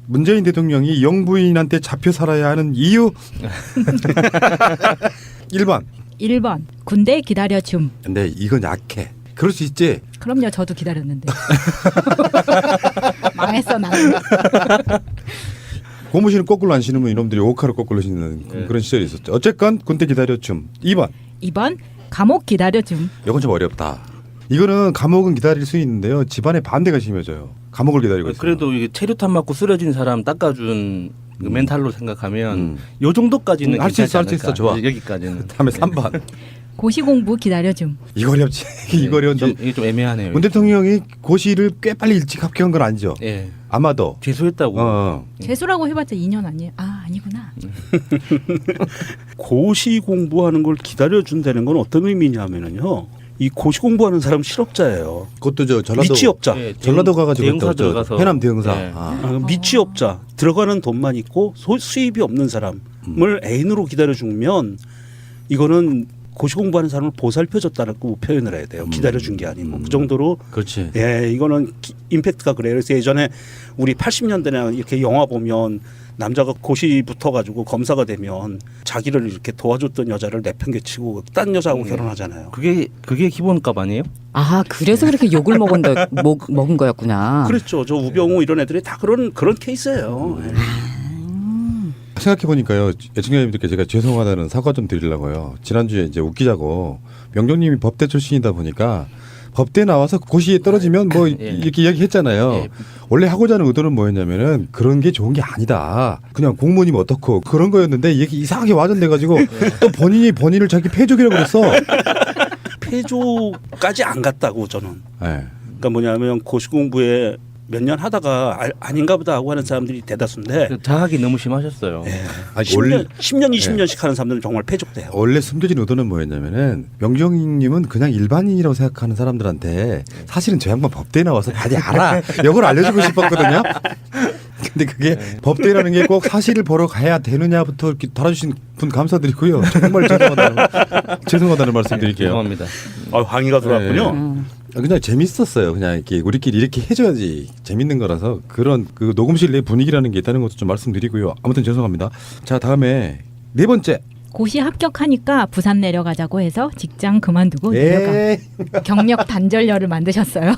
문재인 대통령이 영부인한테 잡혀 살아야 하는 이유 1번. 1번 군대 기다려줌. 근데 이건 약해. 그럴 수 있지. 그럼요. 저도 기다렸는데. 망했어 나는. 고무신을 거꾸로 안 신으면 이놈들이 오카를 거꾸로 신는 그런 시절이 있었죠. 어쨌건 군대 기다려줌. 2번 감옥 기다려줌. 이건 좀 어렵다. 이거는 감옥은 기다릴 수 있는데요. 집안의 반대가 심해져요. 감옥을 기다리고 있어요. 그래도 이게 체류탄 맞고 쓰러진 사람 닦아준 그 멘탈로 생각하면 요 정도까지는 할 수 있어, 괜찮지 할 수 있어. 않을까. 좋아. 여기까지는. 다음에 3번. 고시공부 기다려줌. 이거 어렵지. 이거 어려운데. 이게 좀 애매하네요. 문 대통령이 고시를 꽤 빨리 일찍 합격한 건 아니죠. 예. 아마도. 재수했다고. 재수라고 해봤자 2년 아니에요? 아 아니구나. 고시 공부하는 걸 기다려준다는 건 어떤 의미냐면요. 이 고시 공부하는 사람 실업자예요. 그것도 저 전라도 미취업자. 예, 전라도 가가지고 대형사 저 들어가서. 해남 대형사. 예. 아. 미취업자 들어가는 돈만 있고 수입이 없는 사람을 애인으로 기다려주면 이거는 고시 공부하는 사람을 보살펴줬다고 표현을 해야 돼요. 기다려준 게 아니고 그 정도로. 그렇지. 예, 이거는 임팩트가 그래요. 그래서 예전에 우리 80년대나 이렇게 영화 보면 남자가 고시 붙어가지고 검사가 되면 자기를 이렇게 도와줬던 여자를 내팽개치고 딴 여자하고 결혼하잖아요. 그게 기본값 아니에요? 아 그래서 그렇게 욕을 먹은 거였구나. 그렇죠. 저 우병우 이런 애들이 다 그런 케이스예요. 예. 생각해 보니까요, 애청자님들께 제가 죄송하다는 사과 좀 드리려고요. 지난주에 이제 웃기자고 명정님이 법대 출신이다 보니까 법대 나와서 고시에 떨어지면 뭐 이렇게 이야기했잖아요. 예. 원래 하고자 하는 의도는 뭐였냐면은 그런 게 좋은 게 아니다. 그냥 공무원이면 어떻고 그런 거였는데 이게 이상하게 와전돼가지고 또 본인을 자기 패족이라고 그랬어. 폐조까지 안 갔다고 저는. 네. 그러니까 뭐냐면 고시 공부에 몇 년 하다가 아닌가 보다 하고 하는 사람들이 대다수인데 자학이 너무 심하셨어요. 예. 아니, 10년, 20년씩 하는 사람들은 정말 폐족돼요. 원래 숨겨진 의도는 뭐였냐면은 명정님은 그냥 일반인이라고 생각하는 사람들한테 사실은 저 양반 법대에 나와서 다들 알아. 이걸 알려주고 싶었거든요. 근데 그게 법대라는 게 꼭 사실을 보러 가야 되느냐부터 이렇게 달아주신 분 감사드리고요. 정말 죄송하다는 말씀드릴게요. 죄송합니다. 항의가 들어왔군요. 그냥 재밌었어요. 그냥 이렇게 우리끼리 이렇게 해줘야지 재밌는 거라서 그런 그 녹음실 내 분위기라는 게 있다는 것도 좀 말씀드리고요. 아무튼 죄송합니다. 자 다음에 4번째. 고시 합격하니까 부산 내려가자고 해서 직장 그만두고 내려가. 에이. 경력 단절녀를 만드셨어요.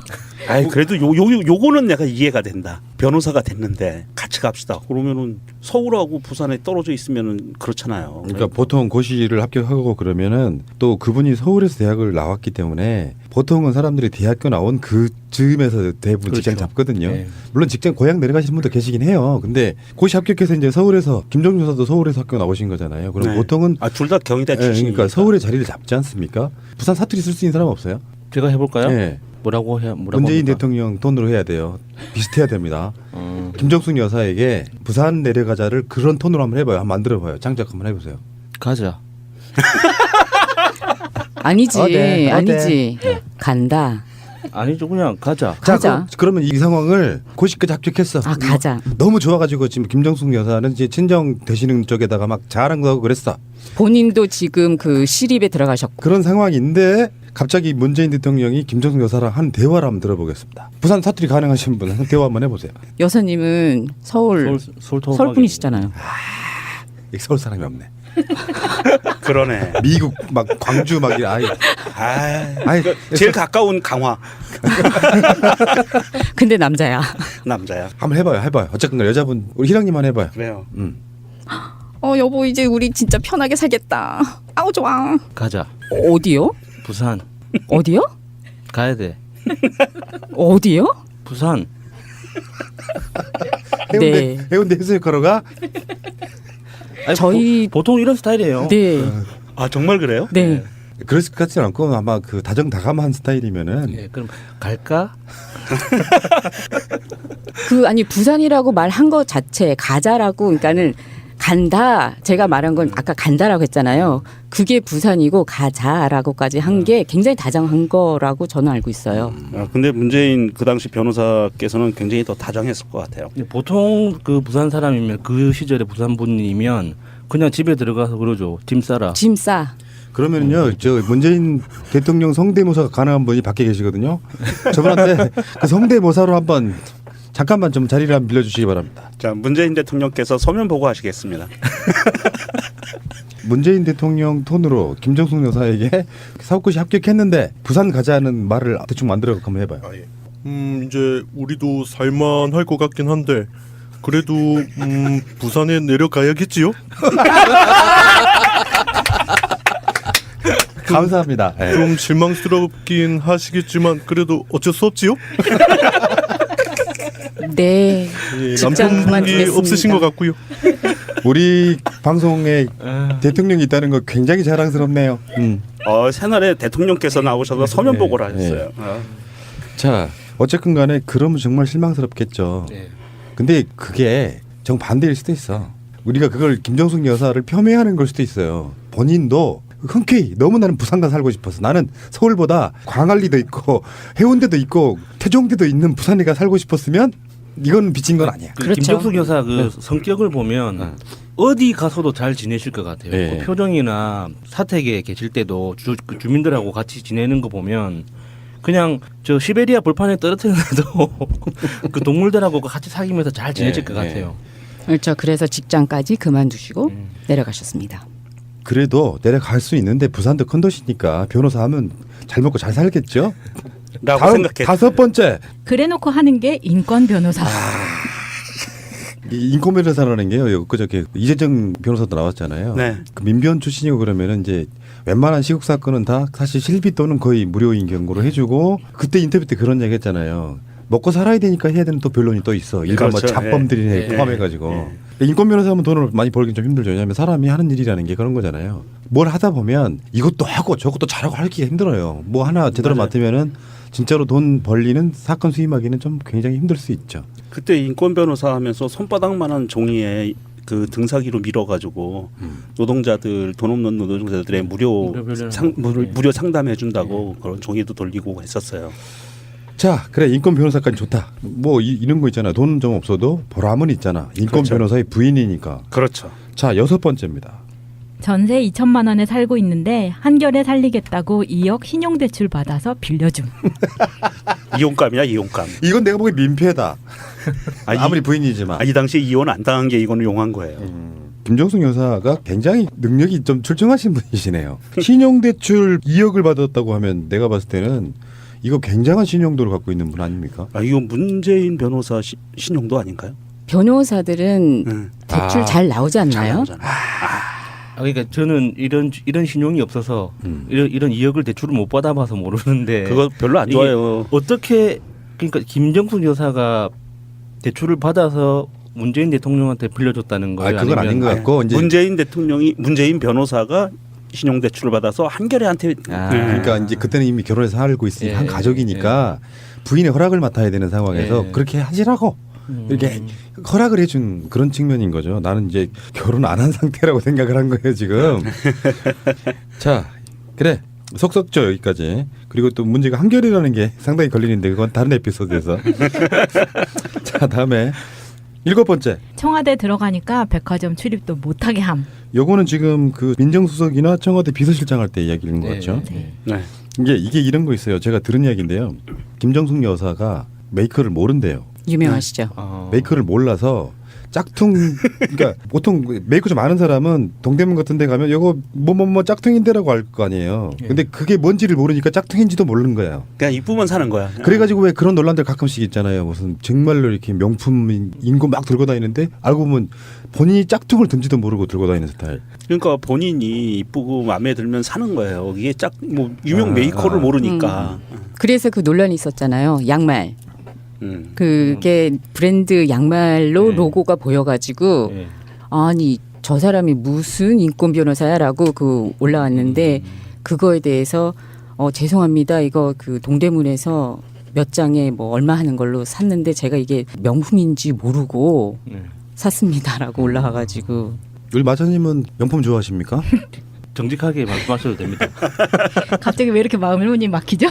아이 그래도 요거는 내가 이해가 된다. 변호사가 됐는데 같이 갑시다. 그러면은 서울하고 부산에 떨어져 있으면은 그렇잖아요. 그러니까 보통 고시를 합격하고 그러면은 또 그분이 서울에서 대학을 나왔기 때문에 보통은 사람들이 대학교 나온 그 즈음에서 대부분 직장 잡거든요. 네. 물론 직장 고향 내려가시는 분도 계시긴 해요. 근데 고시 합격해서 이제 서울에서 김정준 여사도 서울에서 학교 나오신 거잖아요. 그럼 네. 보통은 둘 다 경희대 출신이니까. 그러니까 서울에 자리를 잡지 않습니까? 부산 사투리 쓸 수 있는 사람 없어요? 제가 해볼까요? 네. 뭐라고 문재인 합니까? 대통령 톤으로 해야 돼요. 비슷해야 됩니다. 김정숙 여사에게 부산 내려가자를 그런 톤으로 한번 해봐요. 한번 만들어봐요. 장작 한번 해보세요. 가자. 아니지 어때? 아니지 간다. 아니죠, 그냥 가자. 가자. 그러면 이 상황을 고시까지 합격했어. 아 가자. 너무 좋아가지고 지금 김정숙 여사는 이제 친정 되시는 쪽에다가 막 자랑도 하고 그랬어. 본인도 지금 그 시립에 들어가셨고. 그런 상황인데 갑자기 문재인 대통령이 김정숙 여사랑 한 대화를 한번 들어보겠습니다. 부산 사투리 가능하신 분 대화 한번 해보세요. 여사님은 서울 분이시잖아요. 서울 사람이 없네. 그러네. 미국 막 광주 막 아이 제일 가까운 강화 근데 남자야. 남자야. 한번 해봐요. 어쨌든 여자분 우리 희랑님만 해봐요. 그래요. 여보 이제 우리 진짜 편하게 살겠다. 아우 좋아. 가자. 어디요? 부산. 어디요? 가야 돼. 어디요? 부산. 해운대 해수욕하러 가? 아니, 저희 보통 이런 스타일이에요. 네. 정말 그래요? 네. 그럴 것 같지는 않고 아마 그 다정다감한 스타일이면은 네, 그럼 갈까? 아니 부산이라고 말한 것 자체 가자라고 그러니까는 간다. 제가 말한 건 아까 간다라고 했잖아요. 그게 부산이고 가자라고까지 한 게 굉장히 다정한 거라고 저는 알고 있어요. 근데 문재인 그 당시 변호사께서는 굉장히 더 다정했을 것 같아요. 보통 그 부산 사람이면 그 시절에 부산 분이면 그냥 집에 들어가서 그러죠. 짐 싸라. 짐 싸. 그러면은요, 저 문재인 대통령 성대모사가 가능한 분이 밖에 계시거든요. 저분한테 그 성대모사로 한번 잠깐만 좀 자리를 한번 빌려주시기 바랍니다. 자, 문재인 대통령께서 서면 보고하시겠습니다. 문재인 대통령 톤으로 김정숙 여사에게 사업고시 합격했는데 부산 가자는 말을 대충 만들어 한번 해봐요. 이제 우리도 살만할 것 같긴 한데 그래도 부산에 내려가야겠지요? 감사합니다. 네. 좀 실망스럽긴 하시겠지만 그래도 어쩔 수 없지요? 네. 예, 직장 남편분이 그만두겠습니다. 없으신 것 같고요. 우리 방송에 대통령이 있다는 거 굉장히 자랑스럽네요. 새날에 대통령께서 나오셔서 서면 네, 보고를 하셨어요. 네. 아. 자, 어쨌든 간에 그러면 정말 실망스럽겠죠. 네. 근데 그게 정반대일 수도 있어. 우리가 그걸 김정숙 여사를 폄훼하는 걸 수도 있어요. 본인도 흔쾌히 너무 나는 부산가 살고 싶어서 나는 서울보다 광안리도 있고 해운대도 있고 태종대도 있는 부산에 가 살고 싶었으면 이건 빚진 건 아니야. 그 그렇죠. 김정숙 여사 그 성격을 보면 어디 가서도 잘 지내실 것 같아요. 네. 그 표정이나 사택에 계실 때도 그 주민들하고 같이 지내는 거 보면 그냥 저 시베리아 벌판에 떨어뜨려도 그 동물들하고 같이 사귀면서 잘 지내실 것 같아요. 그렇죠. 그래서 직장까지 그만두시고 내려가셨습니다. 그래도 내려갈 수 있는데 부산도 큰 도시니까 변호사 하면 잘 먹고 잘 살겠죠. 라고 다음 생각했죠. 다섯 번째 그래놓고 하는 게 인권 변호사. 이 인권 변호사라는 게요. 그저께 이재정 변호사도 나왔잖아요. 네. 그 민변 출신이고 그러면은 이제 웬만한 시국 사건은 다 사실 실비 또는 거의 무료인 경고를 해주고 그때 인터뷰 때 그런 얘기했잖아요. 먹고 살아야 되니까 해야 되는 또 변론이 또 있어. 일반 뭐 그렇죠. 잡범들이 예. 포함해가지고 인권 변호사 하면 돈을 많이 벌긴 좀 힘들죠. 왜냐하면 사람이 하는 일이라는 게 그런 거잖아요. 뭘 하다 보면 이것도 하고 저것도 잘하고 하기가 힘들어요. 뭐 하나 제대로 맞아요. 맡으면은 진짜로 돈 벌리는 사건 수임하기는 좀 굉장히 힘들 수 있죠. 그때 인권 변호사 하면서 손바닥만한 종이에 그 등사기로 밀어가지고 노동자들 돈 없는 노동자들의 무료 상담해 준다고 그런 종이도 돌리고 했었어요. 자, 그래 인권 변호사까지 좋다. 뭐 이런 거 있잖아. 돈은 좀 없어도 보람은 있잖아. 인권 그렇죠. 변호사의 부인이니까. 그렇죠. 자, 여섯 번째입니다. 전세 2천만 원에 살고 있는데 한결에 살리겠다고 2억 신용대출 받아서 빌려줌. 이혼감이야 이혼감. 이건 내가 보기엔 민폐다. 아무리 부인이지만. 이 당시에 이혼 안 당한 게 이거는 용한 거예요. 김정숙 여사가 굉장히 능력이 좀 출중하신 분이시네요. 신용대출 2억을 받았다고 하면 내가 봤을 때는 이거 굉장한 신용도를 갖고 있는 분 아닙니까? 이거 문재인 변호사 신용도 아닌가요? 변호사들은 대출 잘 나오지 잘 않나요? 나오잖아요. 그러니까 저는 이런 신용이 없어서 이런 2억을 대출을 못 받아봐서 모르는데 그거 별로 안 이게 좋아요. 어떻게 그러니까 김정숙 여사가 대출을 받아서 문재인 대통령한테 빌려줬다는 거예요? 그건 아닌 것 같고 이제 문재인 변호사가 신용대출을 받아서 한결에한테 그러니까 이제 그때는 이미 결혼해서 살고 있으니 예, 한 가족이니까 부인의 허락을 맡아야 되는 상황에서 예. 그렇게 하시라고 이렇게 허락을 해준 그런 측면인 거죠. 나는 이제 결혼 안 한 상태라고 생각을 한 거예요 지금. 자, 그래 속속죠 여기까지. 그리고 또 문제가 한결이라는 게 상당히 걸리는데 그건 다른 에피소드에서. 자, 다음에 일곱 번째. 청와대 들어가니까 백화점 출입도 못하게 함. 요거는 지금 그 민정수석이나 청와대 비서실장 할 때 이야기인 것 같죠. 네. 이게 이런 거 있어요. 제가 들은 이야기인데요. 김정숙 여사가 메이커를 모른대요. 유명하시죠. 메이커를 몰라서 짝퉁 그러니까 보통 메이커 좀 아는 사람은 동대문 같은 데 가면 이거 뭐뭐뭐 짝퉁인데라고 할 거 아니에요. 근데 그게 뭔지를 모르니까 짝퉁인지도 모르는 거예요. 그냥 이쁘면 사는 거야. 그래가지고 왜 그런 논란들 가끔씩 있잖아요. 무슨 정말로 이렇게 명품 인고 막 들고 다니는데 알고 보면 본인이 짝퉁을 든지도 모르고 들고 다니는 스타일. 그러니까 본인이 이쁘고 마음에 들면 사는 거예요. 이게 뭐 유명 메이커를 모르니까. 그래서 그 논란이 있었잖아요. 양말. 음. 그게 브랜드 양말로 로고가 보여가지고 예. 아니 저 사람이 무슨 인권 변호사야라고 그 올라왔는데 그거에 대해서 죄송합니다. 이거 그 동대문에서 몇 장에 뭐 얼마 하는 걸로 샀는데 제가 이게 명품인지 모르고 샀습니다라고 올라와가지고 우리 마차님은 명품 좋아하십니까? 정직하게 말씀하셔도 됩니다. 갑자기 왜 이렇게 마음이 막히죠?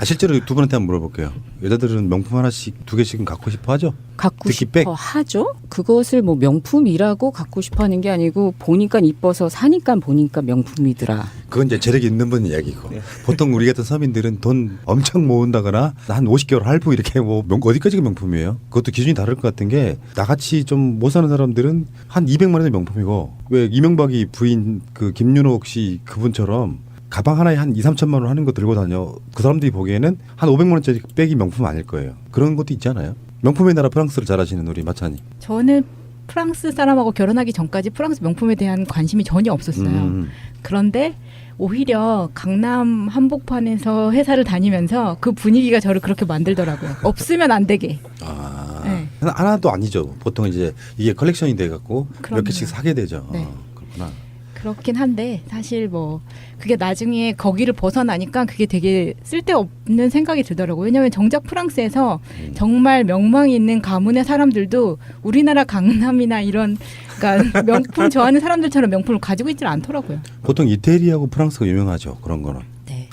실제로 두 분한테 한번 물어볼게요. 여자들은 명품 하나씩 두 개씩은 갖고 싶어 하죠? 갖고 특히 싶어 백. 하죠. 그것을 뭐 명품이라고 갖고 싶어 하는 게 아니고 보니까 이뻐서 사니까 보니까 명품이더라. 그건 이제 재력이 있는 분 이야기고 보통 우리 같은 서민들은 돈 엄청 모은다거나 한 50개월 할부 이렇게 뭐 어디까지가 명품이에요? 그것도 기준이 다를 것 같은 게 나같이 좀 못 사는 사람들은 한 200만 원이 명품이고 왜 이명박이 부인 그 김윤옥 씨 그분처럼 가방 하나에 한 2, 3천만 원 하는 거 들고 다녀. 그 사람들이 보기에는 한 500만 원짜리 백이 명품 아닐 거예요. 그런 것도 있잖아요. 명품의 나라 프랑스를 잘 아시는 우리 마찬이. 저는 프랑스 사람하고 결혼하기 전까지 프랑스 명품에 대한 관심이 전혀 없었어요. 그런데 오히려 강남 한복판에서 회사를 다니면서 그 분위기가 저를 그렇게 만들더라고요. 없으면 안 되게. 아, 네. 하나도 아니죠. 보통 이제 이게 컬렉션이 돼갖고 몇 그럼요. 개씩 사게 되죠. 네. 그렇구나. 그렇긴 한데 사실 뭐 그게 나중에 거기를 벗어나니까 그게 되게 쓸데없는 생각이 들더라고요. 왜냐하면 정작 프랑스에서 정말 명망이 있는 가문의 사람들도 우리나라 강남이나 이런 그러니까 명품 좋아하는 사람들처럼 명품을 가지고 있질 않더라고요. 보통 이태리하고 프랑스가 유명하죠. 그런 거는. 네.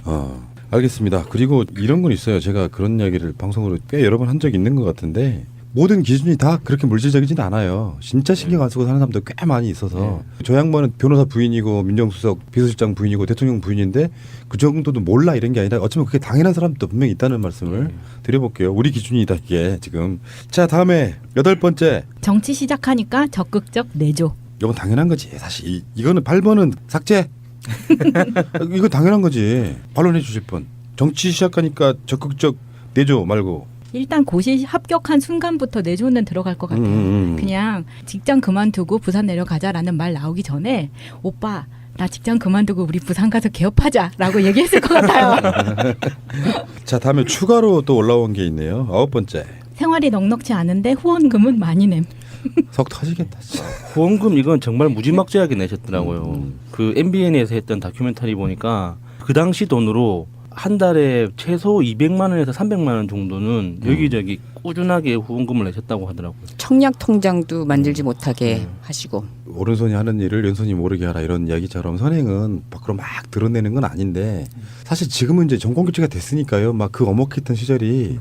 알겠습니다. 그리고 이런 건 있어요. 제가 그런 이야기를 방송으로 꽤 여러 번 한 적이 있는 것 같은데 모든 기준이 다 그렇게 물질적이진 않아요. 진짜 신경 안 쓰고 사는 사람도 꽤 많이 있어서 저 양반은 변호사 부인이고 민정수석 비서실장 부인이고 대통령 부인인데 그 정도도 몰라 이런 게 아니라 어쩌면 그게 당연한 사람도 분명히 있다는 말씀을 드려볼게요. 우리 기준이다 이게 지금. 자 다음에 8번째. 정치 시작하니까 적극적 내조. 이건 당연한 거지. 사실 이거는 8번은 삭제. 이거 당연한 거지. 반론해 주실 분. 정치 시작하니까 적극적 내조 말고. 일단 고시 합격한 순간부터 내조는 들어갈 것 같아요. 그냥 직장 그만두고 부산 내려가자라는 말 나오기 전에 오빠 나 직장 그만두고 우리 부산 가서 개업하자라고 얘기했을 것 같아요. 자 다음에 추가로 또 올라온 게 있네요. 9번째. 생활이 넉넉지 않은데 후원금은 많이 냄. 석 터지겠다. 진짜. 후원금 이건 정말 무지막지하게 내셨더라고요. 그 MBN에서 했던 다큐멘터리 보니까 그 당시 돈으로 한 달에 최소 200만 원에서 300만 원 정도는 여기저기 꾸준하게 후원금을 내셨다고 하더라고요. 청약 통장도 만들지 못하게 하시고. 오른손이 하는 일을 왼손이 모르게 하라 이런 이야기처럼 선행은 밖으로 막 드러내는 건 아닌데 사실 지금은 이제 정권 교체가 됐으니까요. 막 그 엄혹했던 시절이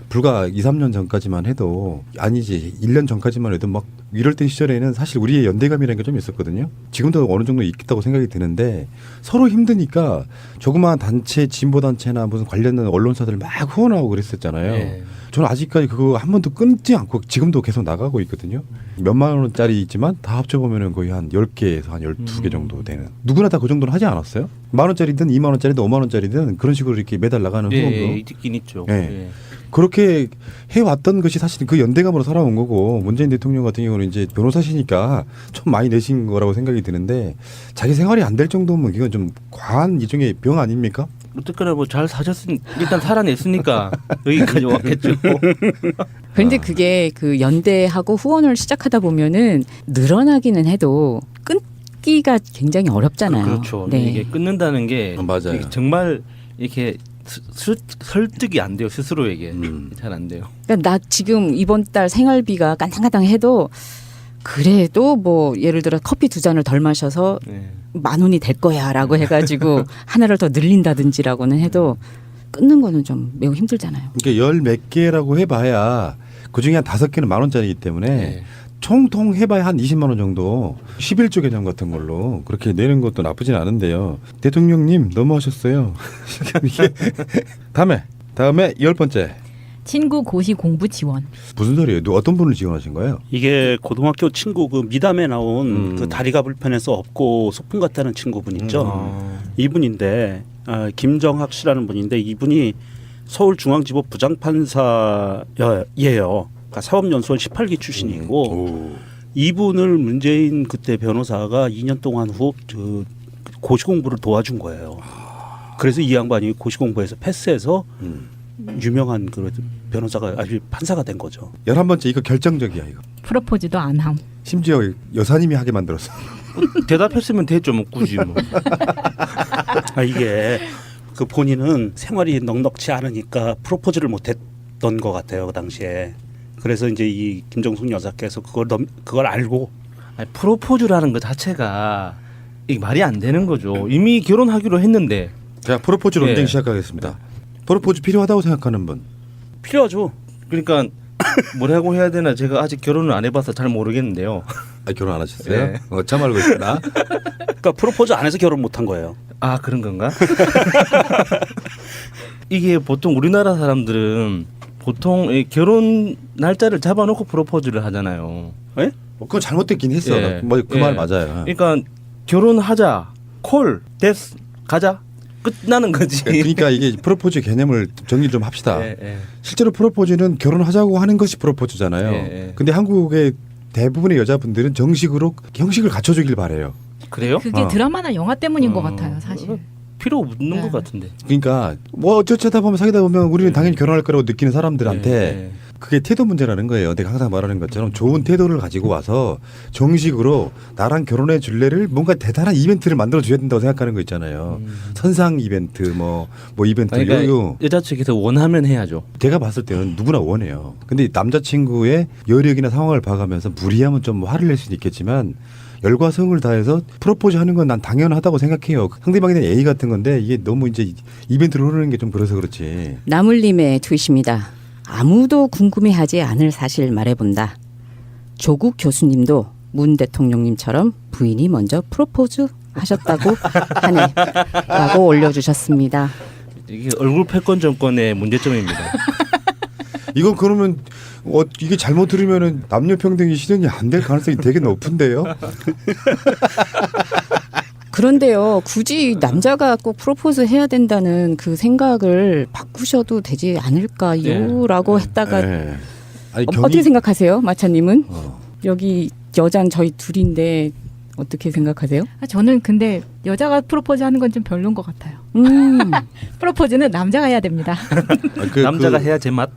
불과 2, 3년 전까지만 해도 아니지 1년 전까지만 해도 막 이럴 때 시절에는 사실 우리의 연대감이라는 게 좀 있었거든요. 지금도 어느 정도 있다고 생각이 드는데 서로 힘드니까 조그마한 단체 진보 단체나 무슨 관련된 언론사들 막 후원하고 그랬었잖아요. 네. 저는 아직까지 그거 한 번도 끊지 않고 지금도 계속 나가고 있거든요. 몇만 원짜리 있지만 다 합쳐보면 거의 한 10개에서 한 12개 정도 되는. 누구나 다 그 정도는 하지 않았어요? 만 원짜리든 2만 원짜리든 5만 원짜리든 그런 식으로 이렇게 매달 나가는 후원금. 예, 있긴 있죠. 예. 예. 그렇게 해왔던 것이 사실 그 연대감으로 살아온 거고 문재인 대통령 같은 경우는 이제 변호사시니까 좀 많이 내신 거라고 생각이 드는데 자기 생활이 안 될 정도면 이건 좀 과한 일종의 병 아닙니까? 어쨌거나 뭐 잘 사셨으니 일단 살아냈으니까 여기까지 왔겠죠. 그런데 그게 그 연대하고 후원을 시작하다 보면은 늘어나기는 해도 끊기가 굉장히 어렵잖아요. 그렇죠. 네. 이게 끊는다는 게 맞아요. 이게 정말 이렇게 설득이 안 돼요. 스스로에게 잘 안 돼요. 그러니까 나 지금 이번 달 생활비가 깐당깐당해도 그래도 뭐 예를 들어 커피 2잔을 덜 마셔서 네. 10,000원이 될 거야라고 해가지고 하나를 더 늘린다든지라고는 해도 끊는 거는 좀 매우 힘들잖아요. 그러니까 열 몇 개라고 해봐야 그 중에 한 5개는 만 원짜리이기 때문에 네. 총통 해봐야 한 20만 원 정도 11조 개념 같은 걸로 그렇게 내는 것도 나쁘진 않은데요. 대통령님 너무하셨어요. 이게 다음에 10번째. 친구 고시 공부 지원. 무슨 소리예요? 어떤 분을 지원하신 거예요? 이게 고등학교 친구 그 미담에 나온 그 다리가 불편해서 없고 소풍 갔다는 친구분 있죠. 이분인데 김정학 씨라는 분인데 이분이 서울중앙지법 부장판사예요. 그러니까 사법연수원 18기 출신이고 이분을 문재인 그때 변호사가 2년 동안 그 고시 공부를 도와준 거예요. 그래서 이 양반이 고시 공부에서 패스해서 유명한 그 변호사가 아주 판사가 된 거죠. 11번째 이거 결정적이야 이거. 프로포즈도 안 함. 심지어 여사님이 하게 만들었어. 대답했으면 됐죠. 뭐 굳이 뭐. 이게 그 본인은 생활이 넉넉지 않으니까 프로포즈를 못했던 것 같아요 그 당시에. 그래서 이제 이 김정숙 여사께서 그걸 알고 아니, 프로포즈라는 것 자체가 이게 말이 안 되는 거죠. 이미 결혼하기로 했는데. 자 프로포즈 논쟁 예. 시작하겠습니다. 프로포즈 필요하다고 생각하는 분. 필요하죠. 그러니까 뭐라고 해야 되나 제가 아직 결혼을 안 해봐서 잘 모르겠는데요. 아, 결혼 안 하셨어요? 네. 참 알고 있구나. 그러니까 프로포즈 안 해서 결혼 못 한 거예요. 아 그런 건가? 이게 보통 우리나라 사람들은 보통 이 결혼 날짜를 잡아놓고 프로포즈를 하잖아요. 예? 그건 잘못됐긴 했어. 예. 뭐 그 말 예. 맞아요. 그러니까 결혼하자, 콜, 데스, 가자, 끝나는 거지. 그러니까 이게 프로포즈 개념을 정리 좀 합시다. 예, 예. 실제로 프로포즈는 결혼하자고 하는 것이 프로포즈잖아요. 예, 예. 근데 한국의 대부분의 여자분들은 정식으로 형식을 갖춰주길 바래요. 그래요? 그게 드라마나 영화 때문인 것 같아요, 사실. 필요 없는 네. 것 같은데. 그러니까 뭐 어쩌다 보면 사귀다 보면 우리는 당연히 결혼할 거라고 느끼는 사람들한테 예, 그게 태도 문제라는 거예요. 내가 항상 말하는 것처럼 좋은 태도를 가지고 와서 정식으로 나랑 결혼해 줄래를 뭔가 대단한 이벤트를 만들어 줘야 된다고 생각하는 거 있잖아요. 선상 이벤트 뭐 이벤트 그러니까 요요. 여자 측에서 원하면 해야죠. 제가 봤을 때는 누구나 원해요. 근데 남자친구의 여력이나 상황을 봐가면서 무리하면 좀 화를 낼 수는 있겠지만 열과 성을 다해서 프로포즈 하는 건 난 당연하다고 생각해요. 상대방에 대한 예의 같은 건데 이게 너무 이제 이벤트로 흐르는 게 좀 그래서 그렇지. 나물님의 트윗입니다. 아무도 궁금해하지 않을 사실 말해본다. 조국 교수님도 문 대통령님처럼 부인이 먼저 프로포즈 하셨다고 하네 라고 올려주셨습니다. 이게 얼굴 패권 정권의 문제점입니다. 이건 그러면 이게 잘못 들으면은 남녀 평등이 실현이 안 될 가능성이 되게 높은데요. 그런데요, 굳이 남자가 꼭 프로포즈 해야 된다는 그 생각을 바꾸셔도 되지 않을까요?라고 했다가 네. 아니, 어떻게 생각하세요, 마차님은? 어. 여기 여잔 저희 둘인데 어떻게 생각하세요? 저는 근데 여자가 프로포즈 하는 건 좀 별론 것 같아요. 프로포즈는 남자가 해야 됩니다. 남자가 해야 제맛.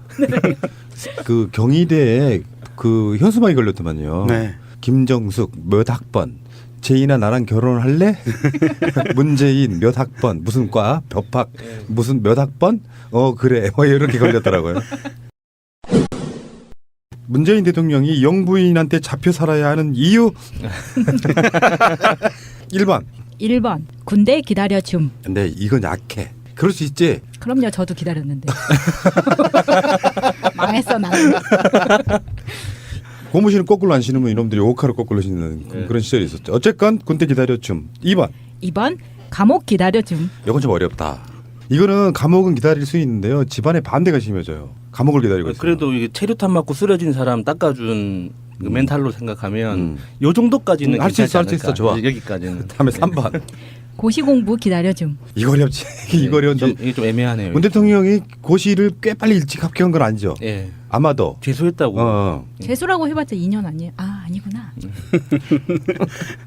그 경희대에 그 현수막이 걸렸더만요. 네. 김정숙 몇 학번 제이나 나랑 결혼할래? 문재인 몇 학번 무슨 과 법학 무슨 몇 학번? 그래 뭐 이렇게 걸렸더라고요. 문재인 대통령이 영부인한테 잡혀 살아야 하는 이유 1번. 1번 군대 기다려줌. 근데 이건 약해. 그럴 수 있지. 그럼요, 저도 기다렸는데. 망했어 나는. 고무신을 거꾸로 안 신으면 이놈들이 오카를 거꾸로 신는 그런 시절이 있었죠. 어쨌건 군대 기다려줌. 2번. 2번 감옥 기다려줌. 이건 좀 어렵다. 이거는 감옥은 기다릴 수 있는데요. 집안의 반대가 심해져요. 감옥을 기다리고 있어요. 그래도 이게 체류탄 맞고 쓰러진 사람 닦아준 그 멘탈로 생각하면 요 정도까지는 할 수 있어, 할 수 괜찮지 있어. 좋아. 않을까. 여기까지는. 다음에 3번. 고시공부 기다려줌. 이거 어렵지. 이거 어려운데. 이게 좀 애매하네요. 문 대통령이 고시를 꽤 빨리 일찍 합격한 건 아니죠. 예. 아마도. 재수했다고. 재수라고 해봤자 2년 아니에요? 아 아니구나.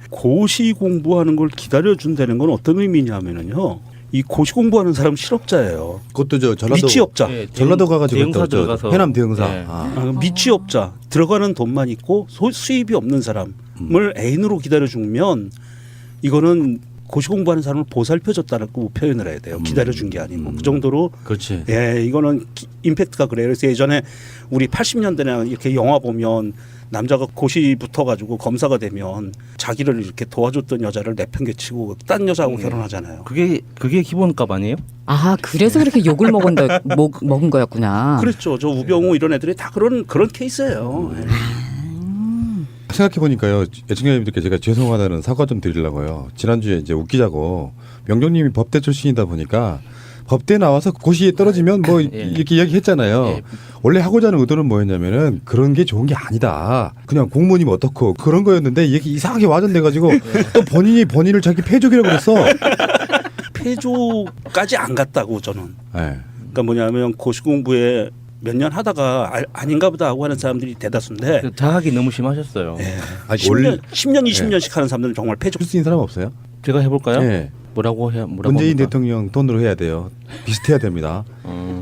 고시 공부하는 걸 기다려준다는 건 어떤 의미냐면은요. 이 고시 공부하는 사람 실업자예요. 그것도 저 전라도 미취업자. 예, 전라도 가가지고 대응사 또 저 들어가서. 해남 대응사. 예. 아. 미취업자 들어가는 돈만 있고 수입이 없는 사람을 애인으로 기다려주면 이거는 고시 공부하는 사람을 보살펴줬다고 표현을 해야 돼요. 기다려준 게 아니고 그 정도로. 그렇지. 예, 이거는 임팩트가 그래요. 그래서 예전에 우리 80년대나 이렇게 영화 보면 남자가 고시 붙어가지고 검사가 되면 자기를 이렇게 도와줬던 여자를 내팽개치고 딴 여자하고 결혼하잖아요. 그게 기본값 아니에요? 아, 그래서 그렇게 욕을 먹은 거였구나. 그랬죠. 저 우병우 이런 애들이 다 그런 케이스예요. 예. 생각해 보니까요, 애청자님들께 제가 죄송하다는 사과 좀 드리려고요. 지난주에 이제 웃기자고 명정님이 법대 출신이다 보니까 법대 나와서 고시에 떨어지면 뭐 이렇게 이야기했잖아요. 예. 원래 하고자 하는 의도는 뭐였냐면은 그런 게 좋은 게 아니다. 그냥 공무원이면 어떻고 그런 거였는데 이게 이상하게 와전돼가지고 또 본인을 자기 패족이라고 그랬어. 폐조까지 안 갔다고 저는. 네. 그러니까 뭐냐면 고시 공부에 몇 년 하다가 아닌가 보다 하고 하는 사람들이 대다수인데 그 자학이 너무 심하셨어요. 예. 아니, 10년 20년씩 하는 사람들은 정말 폐조. 줄 수 있는 사람 없어요? 제가 해볼까요? 네. 뭐라고 문재인 합니까? 대통령 톤으로 해야 돼요. 비슷해야 됩니다.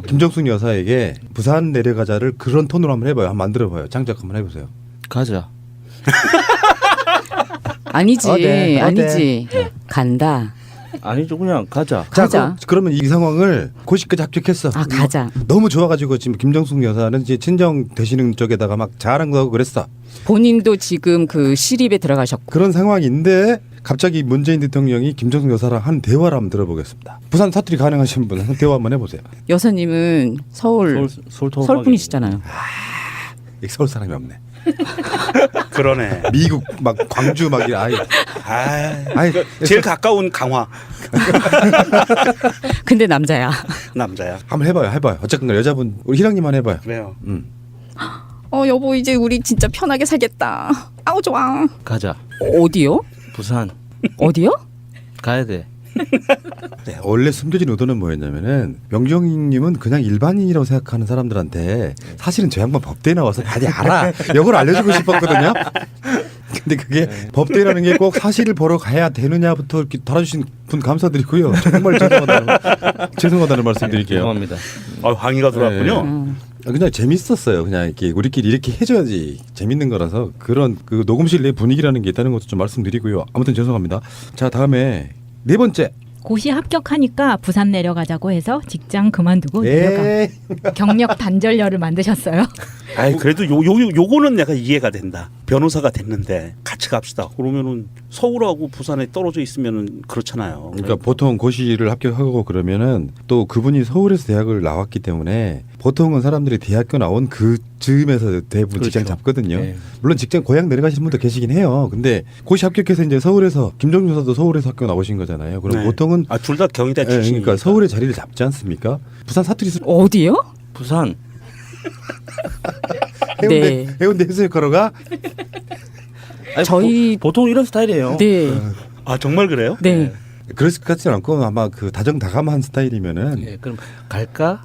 김정숙 여사에게 부산 내려가자를 그런 톤으로 한번 해봐요. 한번 만들어봐요. 장작 한번 해보세요. 가자. 아니지, 어때? 아니지. 간다. 아니죠, 그냥 가자. 자, 가자. 그러면 이 상황을 고시까지 합격했어. 아, 가자. 너무 좋아가지고 지금 김정숙 여사는 이제 친정 되시는 쪽에다가 막 자랑도 하고 그랬어. 본인도 지금 그 시립에 들어가셨고. 그런 상황인데 갑자기 문재인 대통령이 김정숙 여사랑 한 대화를 한번 들어보겠습니다. 부산 사투리 가능하신 분은 한 대화 한번 해보세요. 여사님은 서울 서울 분이시잖아요. 서울 사람이 없네. 그러네. 미국 막 광주 막 아이 아이 제일 가까운 강화 근데 남자야. 남자야. 한번 해봐요. 어쨌든 여자분 우리 희랑님만 해봐요. 그래요. 여보 이제 우리 진짜 편하게 살겠다. 아우 좋아. 가자. 어디요? 부산 어디요? 가야 돼. 네, 원래 숨겨진 의도는 뭐였냐면은 명정님은 그냥 일반인이라고 생각하는 사람들한테 사실은 저 양반 법대에 나와서 다들 알아. 이걸 알려주고 싶었거든요. 근데 그게 법대라는 게 꼭 사실을 보러 가야 되느냐부터 이렇게 달아주신 분 감사드리고요. 정말 죄송하다는 말씀 드릴게요. 죄송합니다. 항의가 들어왔군요. 그냥 재밌었어요. 그냥 이렇게 우리끼리 이렇게 해줘야지 재밌는 거라서 그런 그 녹음실 내 분위기라는 게 있다는 것도 좀 말씀드리고요. 아무튼 죄송합니다. 자 다음에 네 번째. 고시 합격하니까 부산 내려가자고 해서 직장 그만두고 내려가. 에이. 경력 단절녀를 만드셨어요. 아이 그래도 요거는 내가 이해가 된다. 변호사가 됐는데 같이 갑시다. 그러면은 서울하고 부산에 떨어져 있으면은 그렇잖아요. 그러니까 보통 고시를 합격하고 그러면은 또 그분이 서울에서 대학을 나왔기 때문에 보통은 사람들이 대학교 나온 그 즈음에서 대부분 직장 잡거든요. 네. 물론 직장 고향 내려가시는 분도 계시긴 해요. 근데 고시 합격해서 이제 서울에서 김정준 여사도 서울에서 학교 나오신 거잖아요. 그럼 네. 보통은 둘 다 경희대 예, 출신이니까. 그러니까 서울에 자리를 잡지 않습니까? 부산 사투리 어디요? 부산 네. 해운대 해수욕하러가 아니, 저희- 보통 이런 스타일이에요. 네. 정말 그래요? 네. 그럴 것 같지는 않고 아마 그 다정다감한 스타일이면은 예, 그럼 갈까?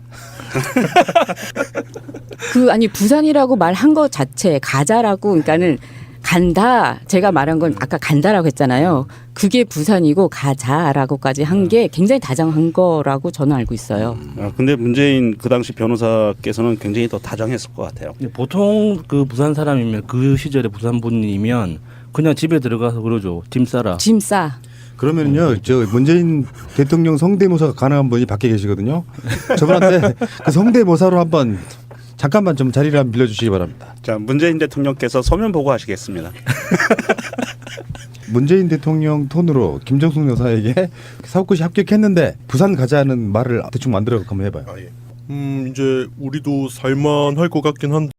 아니 부산이라고 말한 것 자체 가자라고 그러니까는 간다. 제가 말한 건 아까 간다라고 했잖아요. 그게 부산이고 가자라고까지 한 게 굉장히 다정한 거라고 저는 알고 있어요. 근데 문재인 그 당시 변호사께서는 굉장히 더 다정했을 것 같아요. 보통 그 부산 사람이면 그 시절에 부산 분이면 그냥 집에 들어가서 그러죠. 짐 싸라. 짐 싸. 그러면은요, 저 문재인 대통령 성대모사가 가능한 분이 밖에 계시거든요. 저분한테 그 성대모사로 한번 잠깐만 좀 자리를 한번 빌려주시기 바랍니다. 자, 문재인 대통령께서 서면 보고하시겠습니다. 문재인 대통령 톤으로 김정숙 여사에게 사업고시 합격했는데 부산 가자는 말을 대충 만들어 한번 해봐요. 이제 우리도 살만할 것 같긴 한데